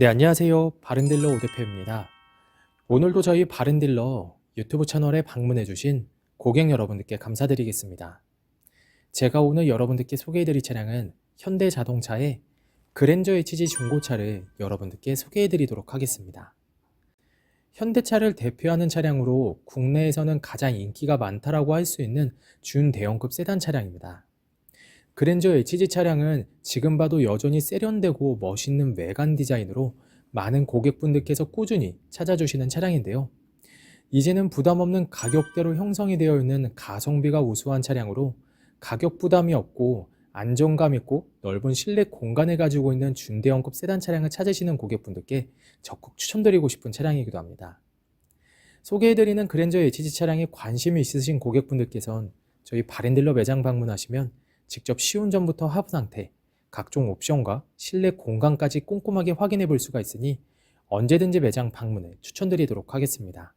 네, 안녕하세요. 바른딜러 오대표입니다. 오늘도 저희 바른딜러 유튜브 채널에 방문해주신 고객 여러분들께 감사드리겠습니다. 제가 오늘 여러분들께 소개해드릴 차량은 현대자동차의 그랜저 HG 중고차를 여러분들께 소개해드리도록 하겠습니다. 현대차를 대표하는 차량으로 국내에서는 가장 인기가 많다라고 할 수 있는 준대형급 세단 차량입니다. 그랜저 HG 차량은 지금 봐도 여전히 세련되고 멋있는 외관 디자인으로 많은 고객분들께서 꾸준히 찾아주시는 차량인데요. 이제는 부담 없는 가격대로 형성이 되어 있는 가성비가 우수한 차량으로 가격 부담이 없고 안정감 있고 넓은 실내 공간을 가지고 있는 준대형급 세단 차량을 찾으시는 고객분들께 적극 추천드리고 싶은 차량이기도 합니다. 소개해드리는 그랜저 HG 차량에 관심이 있으신 고객분들께선 저희 바른딜러 매장 방문하시면 직접 시운전부터 하부 상태, 각종 옵션과 실내 공간까지 꼼꼼하게 확인해 볼 수가 있으니 언제든지 매장 방문을 추천드리도록 하겠습니다.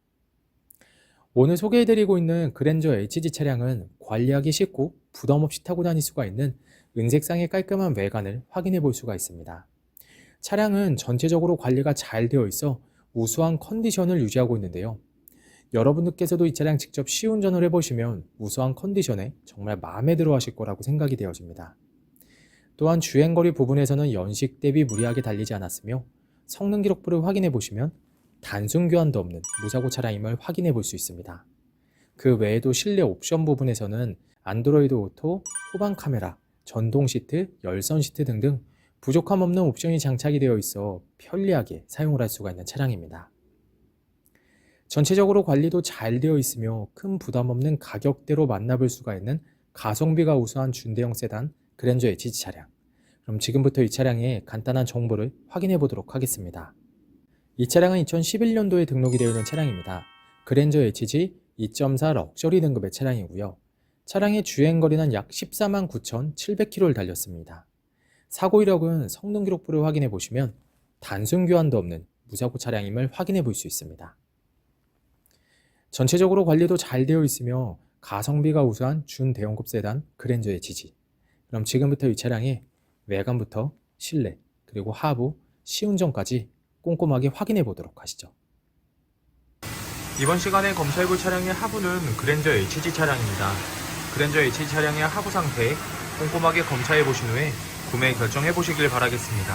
오늘 소개해드리고 있는 그랜저 HG 차량은 관리하기 쉽고 부담 없이 타고 다닐 수가 있는 은색상의 깔끔한 외관을 확인해 볼 수가 있습니다. 차량은 전체적으로 관리가 잘 되어 있어 우수한 컨디션을 유지하고 있는데요. 여러분들께서도 이 차량 직접 시운전을 해보시면 우수한 컨디션에 정말 마음에 들어 하실 거라고 생각이 되어집니다. 또한 주행거리 부분에서는 연식 대비 무리하게 달리지 않았으며 성능 기록부를 확인해 보시면 단순 교환도 없는 무사고 차량임을 확인해 볼 수 있습니다. 그 외에도 실내 옵션 부분에서는 안드로이드 오토, 후방 카메라, 전동 시트, 열선 시트 등등 부족함 없는 옵션이 장착이 되어 있어 편리하게 사용을 할 수가 있는 차량입니다. 전체적으로 관리도 잘 되어 있으며 큰 부담 없는 가격대로 만나볼 수가 있는 가성비가 우수한 준대형 세단 그랜저 HG 차량. 그럼 지금부터 이 차량의 간단한 정보를 확인해 보도록 하겠습니다. 이 차량은 2011년도에 등록이 되어 있는 차량입니다. 그랜저 HG 2.4 럭셔리 등급의 차량이고요. 차량의 주행거리는 약 14만 9,700km를 달렸습니다. 사고 이력은 성능 기록부를 확인해 보시면 단순 교환도 없는 무사고 차량임을 확인해 볼 수 있습니다. 전체적으로 관리도 잘 되어 있으며 가성비가 우수한 준대형급 세단 그랜저 HG. 그럼 지금부터 이 차량의 외관부터 실내 그리고 하부, 시운전까지 꼼꼼하게 확인해 보도록 하시죠. 이번 시간에 검사해볼 차량의 하부는 그랜저 HG 차량입니다. 그랜저 HG 차량의 하부 상태 꼼꼼하게 검사해 보신 후에 구매 결정해 보시길 바라겠습니다.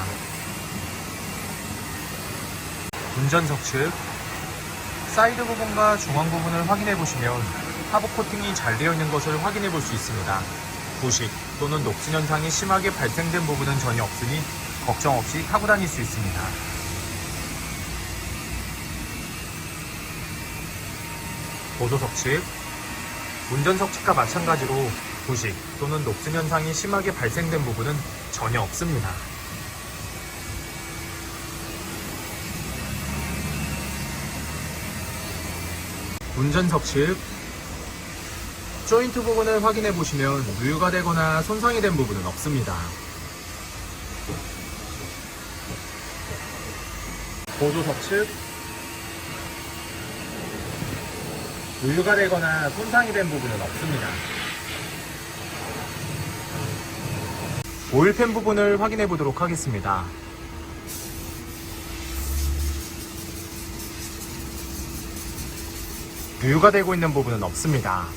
운전석 측 사이드 부분과 중앙 부분을 확인해 보시면 하부 코팅이 잘 되어 있는 것을 확인해 볼 수 있습니다. 부식 또는 녹슨 현상이 심하게 발생된 부분은 전혀 없으니 걱정 없이 타고 다닐 수 있습니다. 보조석 측 운전석 측과 마찬가지로 부식 또는 녹슨 현상이 심하게 발생된 부분은 전혀 없습니다. 운전석 측 조인트 부분을 확인해 보시면 누유가 되거나 손상이 된 부분은 없습니다. 보조석 측 누유가 되거나 손상이 된 부분은 없습니다. 오일팬 부분을 확인해 보도록 하겠습니다. 누유가 되고 있는 부분은 없습니다.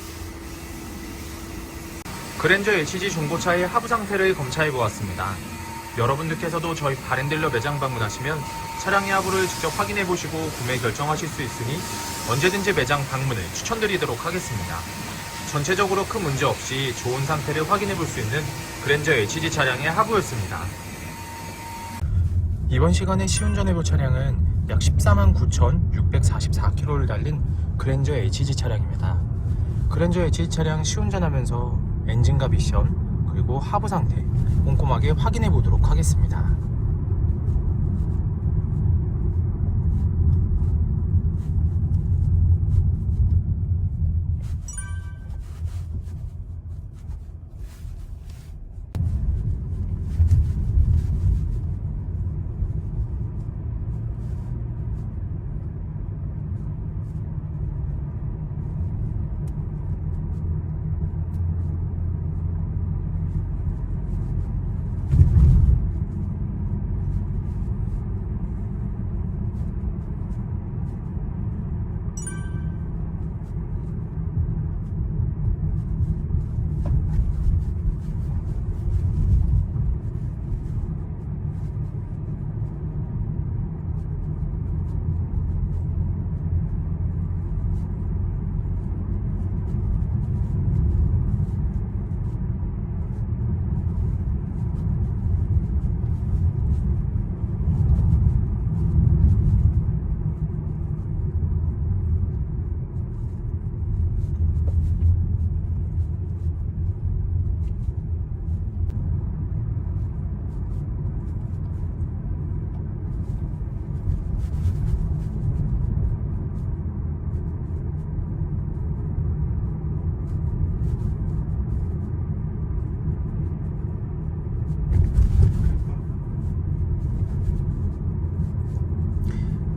그랜저 HG 중고차의 하부 상태를 검사해 보았습니다. 여러분들께서도 저희 바른딜러 매장 방문하시면 차량의 하부를 직접 확인해 보시고 구매 결정하실 수 있으니 언제든지 매장 방문을 추천드리도록 하겠습니다. 전체적으로 큰 문제 없이 좋은 상태를 확인해 볼 수 있는 그랜저 HG 차량의 하부였습니다. 이번 시간에 시운전해 볼 차량은 약 14만 9,644km를 달린 그랜저 HG 차량입니다. 그랜저 HG 차량 시운전하면서 엔진과 미션 그리고 하부 상태 꼼꼼하게 확인해 보도록 하겠습니다.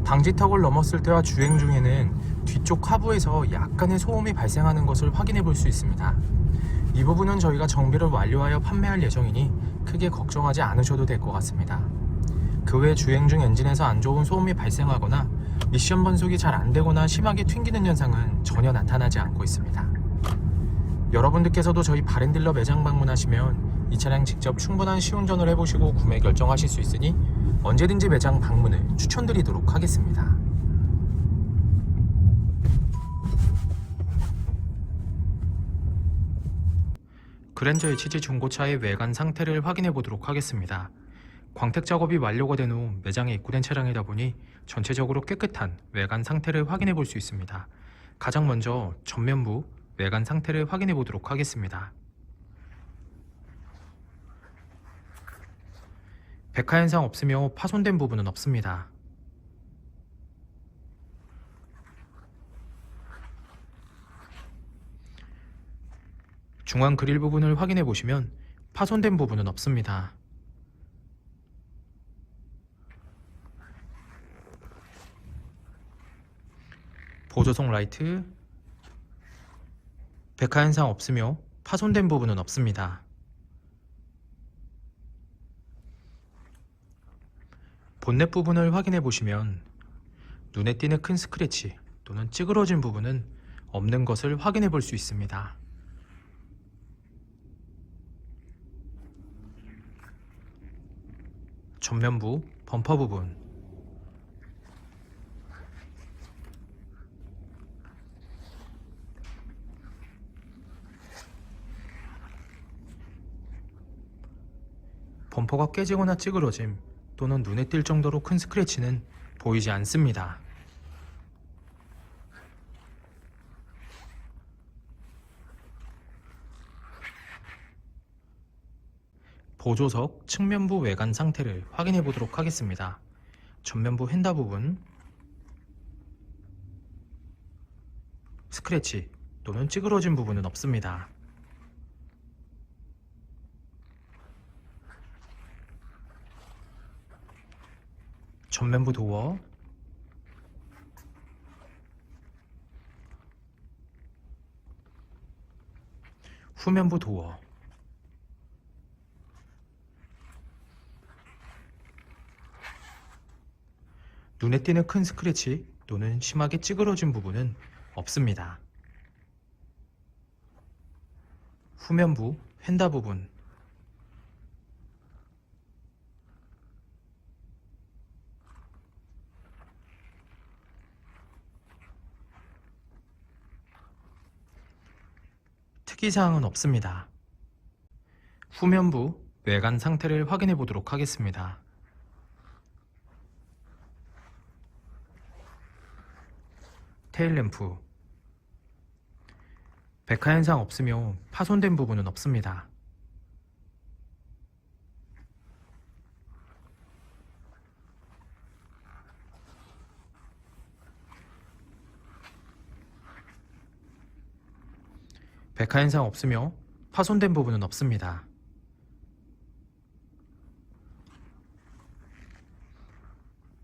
방지턱을 넘었을 때와 주행 중에는 뒤쪽 하부에서 약간의 소음이 발생하는 것을 확인해 볼 수 있습니다. 이 부분은 저희가 정비를 완료하여 판매할 예정이니 크게 걱정하지 않으셔도 될 것 같습니다. 그 외 주행 중 엔진에서 안 좋은 소음이 발생하거나 미션 번속이 잘 안되거나 심하게 튕기는 현상은 전혀 나타나지 않고 있습니다. 여러분들께서도 저희 바렌딜러 매장 방문하시면 이 차량 직접 충분한 시운전을 해보시고 구매 결정하실 수 있으니 언제든지 매장 방문을 추천드리도록 하겠습니다. 그랜저 HG 중고차의 외관 상태를 확인해 보도록 하겠습니다. 광택 작업이 완료가 된 후 매장에 입고된 차량이다 보니 전체적으로 깨끗한 외관 상태를 확인해 볼 수 있습니다. 가장 먼저 전면부 외관 상태를 확인해 보도록 하겠습니다. 백화 현상 없으며 파손된 부분은 없습니다. 중앙 그릴 부분을 확인해 보시면 파손된 부분은 없습니다. 보조석 라이트, 백화 현상 없으며 파손된 부분은 없습니다. 본넷 부분을 확인해 보시면 눈에 띄는 큰 스크래치 또는 찌그러진 부분은 없는 것을 확인해 볼 수 있습니다. 전면부 범퍼 부분, 범퍼가 깨지거나 찌그러짐 또는 눈에 띌 정도로 큰 스크래치는 보이지 않습니다. 보조석 측면부 외관 상태를 확인해 보도록 하겠습니다. 전면부 휀다 부분, 스크래치 또는 찌그러진 부분은 없습니다. 전면부 도어, 후면부 도어, 눈에 띄는 큰 스크래치 또는 심하게 찌그러진 부분은 없습니다. 후면부 휀다 부분, 특이사항은 없습니다. 후면부 외관 상태를 확인해 보도록 하겠습니다. 테일램프, 백화 현상 없으며 파손된 부분은 없습니다. 백화 현상 없으며 파손된 부분은 없습니다.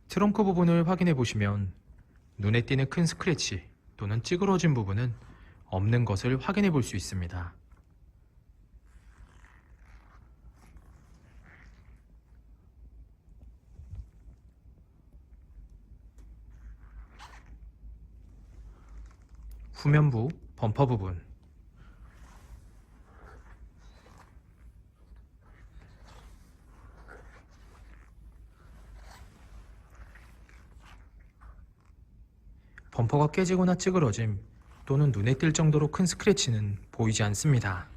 트렁크 부분을 확인해 보시면 눈에 띄는 큰 스크래치 또는 찌그러진 부분은 없는 것을 확인해 볼 수 있습니다. 후면부 범퍼 부분, 범퍼가 깨지거나 찌그러짐 또는 눈에 띌 정도로 큰 스크래치는 보이지 않습니다.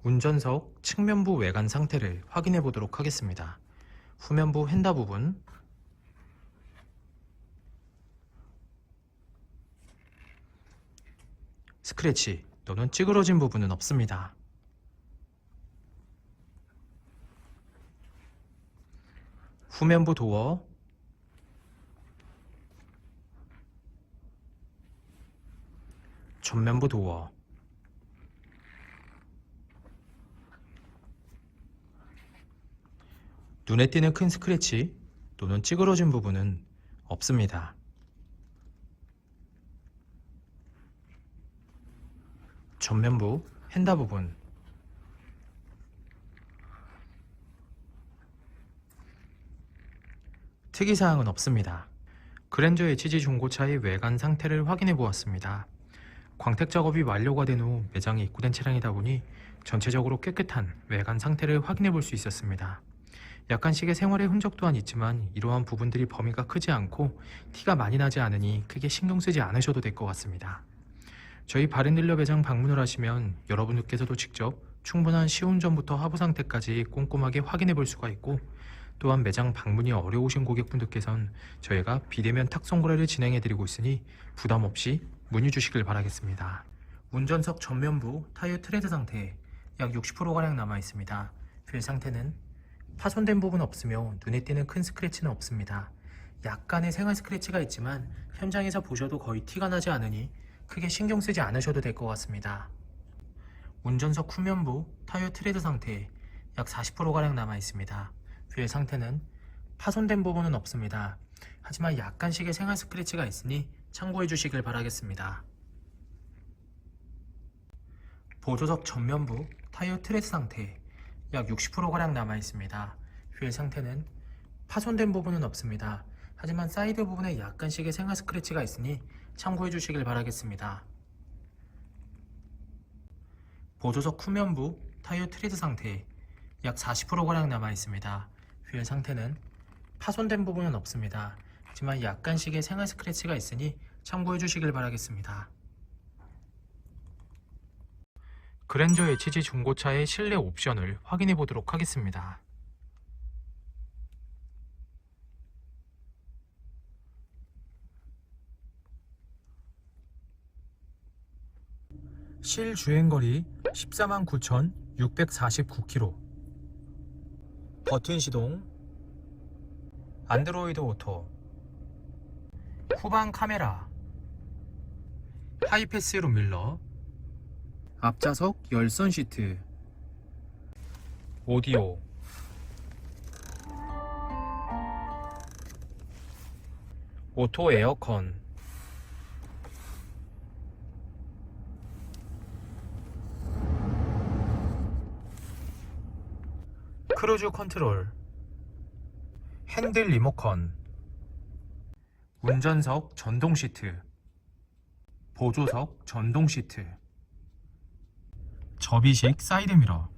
운전석 측면부 외관 상태를 확인해 보도록 하겠습니다. 후면부 휀다 부분, 스크래치 또는 찌그러진 부분은 없습니다. 후면부 도어, 전면부 도어, 눈에 띄는 큰 스크래치 또는 찌그러진 부분은 없습니다. 전면부 휀다 부분, 특이사항은 없습니다. 그랜저 HG 중고차의 외관 상태를 확인해 보았습니다. 광택 작업이 완료가 된 후 매장에 입고된 차량이다 보니 전체적으로 깨끗한 외관 상태를 확인해 볼 수 있었습니다. 약간씩의 생활의 흔적 또한 있지만 이러한 부분들이 범위가 크지 않고 티가 많이 나지 않으니 크게 신경 쓰지 않으셔도 될 것 같습니다. 저희 바렌딜러 매장 방문을 하시면 여러분들께서도 직접 충분한 시운전부터 하부 상태까지 꼼꼼하게 확인해 볼 수가 있고, 또한 매장 방문이 어려우신 고객분들께선 저희가 비대면 탁송 거래를 진행해 드리고 있으니 부담 없이 문의 주시길 바라겠습니다. 운전석 전면부 타이어 트레드 상태 약 60%가량 남아 있습니다. 휠 상태는 파손된 부분 없으며 눈에 띄는 큰 스크래치는 없습니다. 약간의 생활 스크래치가 있지만 현장에서 보셔도 거의 티가 나지 않으니 크게 신경 쓰지 않으셔도 될 것 같습니다. 운전석 후면부 타이어 트레드 상태 약 40%가량 남아 있습니다. 휠 상태는 파손된 부분은 없습니다. 하지만 약간씩의 생활 스크래치가 있으니 참고해 주시길 바라겠습니다. 보조석 전면부 타이어 트레드 상태 약 60%가량 남아 있습니다. 휠 상태는 파손된 부분은 없습니다. 하지만 사이드 부분에 약간씩의 생활 스크래치가 있으니 참고해 주시길 바라겠습니다. 보조석 후면부 타이어 트레드 상태 약 40%가량 남아 있습니다. 휠 상태는 파손된 부분은 없습니다. 하지만 약간씩의 생활 스크래치가 있으니 참고해 주시길 바라겠습니다. 그랜저 HG 중고차의 실내 옵션을 확인해 보도록 하겠습니다. 실 주행거리 149,649km, 버튼 시동, 안드로이드 오토, 후방 카메라, 하이패스 룸밀러, 앞좌석 열선 시트, 오디오, 오토 에어컨, 크루즈 컨트롤, 핸들 리모컨, 운전석 전동 시트, 보조석 전동 시트, 접이식 사이드 미러,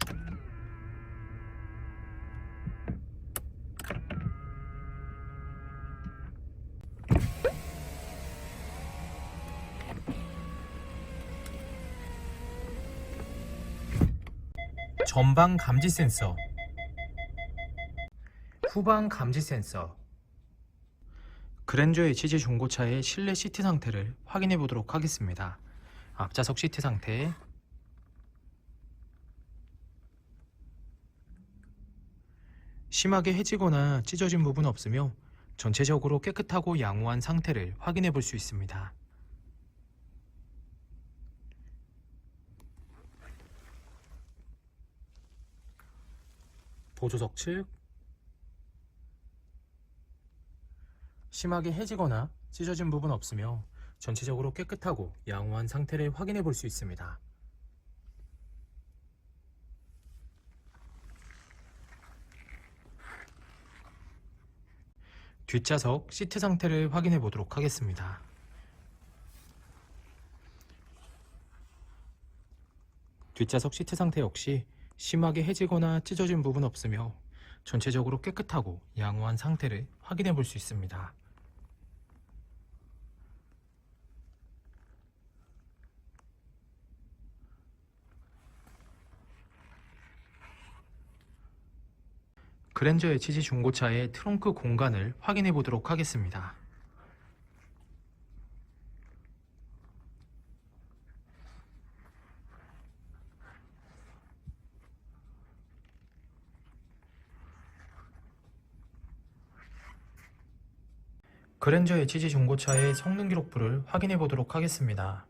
전방 감지 센서, 후방 감지 센서. 그랜저 HG 중고차의 실내 시트 상태를 확인해 보도록 하겠습니다. 앞좌석 시트 상태, 심하게 해지거나 찢어진 부분 없으며 전체적으로 깨끗하고 양호한 상태를 확인해 볼 수 있습니다. 보조석 측, 심하게 해지거나 찢어진 부분 없으며 전체적으로 깨끗하고 양호한 상태를 확인해 볼 수 있습니다. 뒷좌석 시트 상태를 확인해 보도록 하겠습니다. 뒷좌석 시트 상태 역시 심하게 해지거나 찢어진 부분 없으며 전체적으로 깨끗하고 양호한 상태를 확인해 볼 수 있습니다. 그랜저 HG 중고차의 트렁크 공간을 확인해 보도록 하겠습니다. 그랜저 HG 중고차의 성능 기록부를 확인해 보도록 하겠습니다.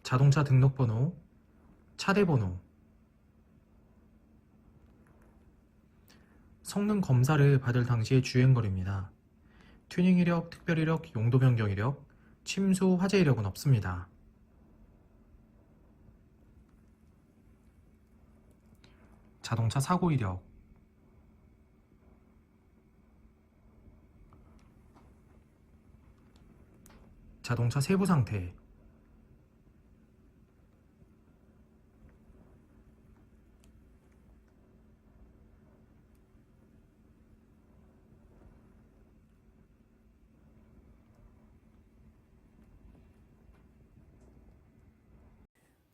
자동차 등록번호, 차대번호, 성능 검사를 받을 당시의 주행거리입니다. 튜닝 이력, 특별 이력, 용도 변경 이력, 침수 화재 이력은 없습니다. 자동차 사고 이력, 자동차 세부 상태,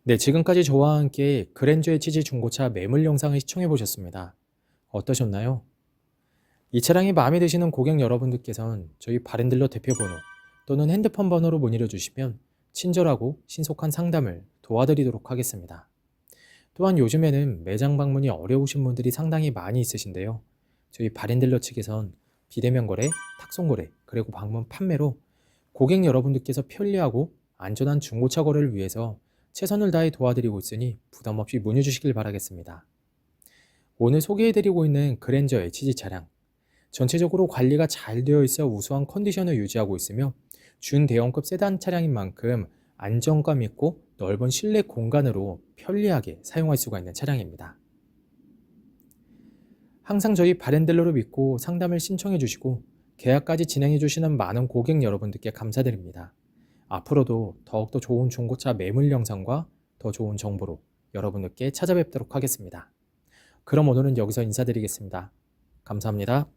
네, 지금까지 저와 함께 그랜저 HG 중고차 매물 영상을 시청해 보셨습니다. 어떠셨나요? 이 차량이 마음에 드시는 고객 여러분들께서는 저희 바렌딜러 대표번호 또는 핸드폰 번호로 문의를 주시면 친절하고 신속한 상담을 도와드리도록 하겠습니다. 또한 요즘에는 매장 방문이 어려우신 분들이 상당히 많이 있으신데요. 저희 바렌딜러 측에선 비대면 거래, 탁송 거래, 그리고 방문 판매로 고객 여러분들께서 편리하고 안전한 중고차 거래를 위해서 최선을 다해 도와드리고 있으니 부담 없이 문의 주시길 바라겠습니다. 오늘 소개해드리고 있는 그랜저 HG 차량, 전체적으로 관리가 잘 되어 있어 우수한 컨디션을 유지하고 있으며 준대형급 세단 차량인 만큼 안정감 있고 넓은 실내 공간으로 편리하게 사용할 수가 있는 차량입니다. 항상 저희 바렌딜러를 믿고 상담을 신청해 주시고 계약까지 진행해 주시는 많은 고객 여러분들께 감사드립니다. 앞으로도 더욱더 좋은 중고차 매물 영상과 더 좋은 정보로 여러분들께 찾아뵙도록 하겠습니다. 그럼 오늘은 여기서 인사드리겠습니다. 감사합니다.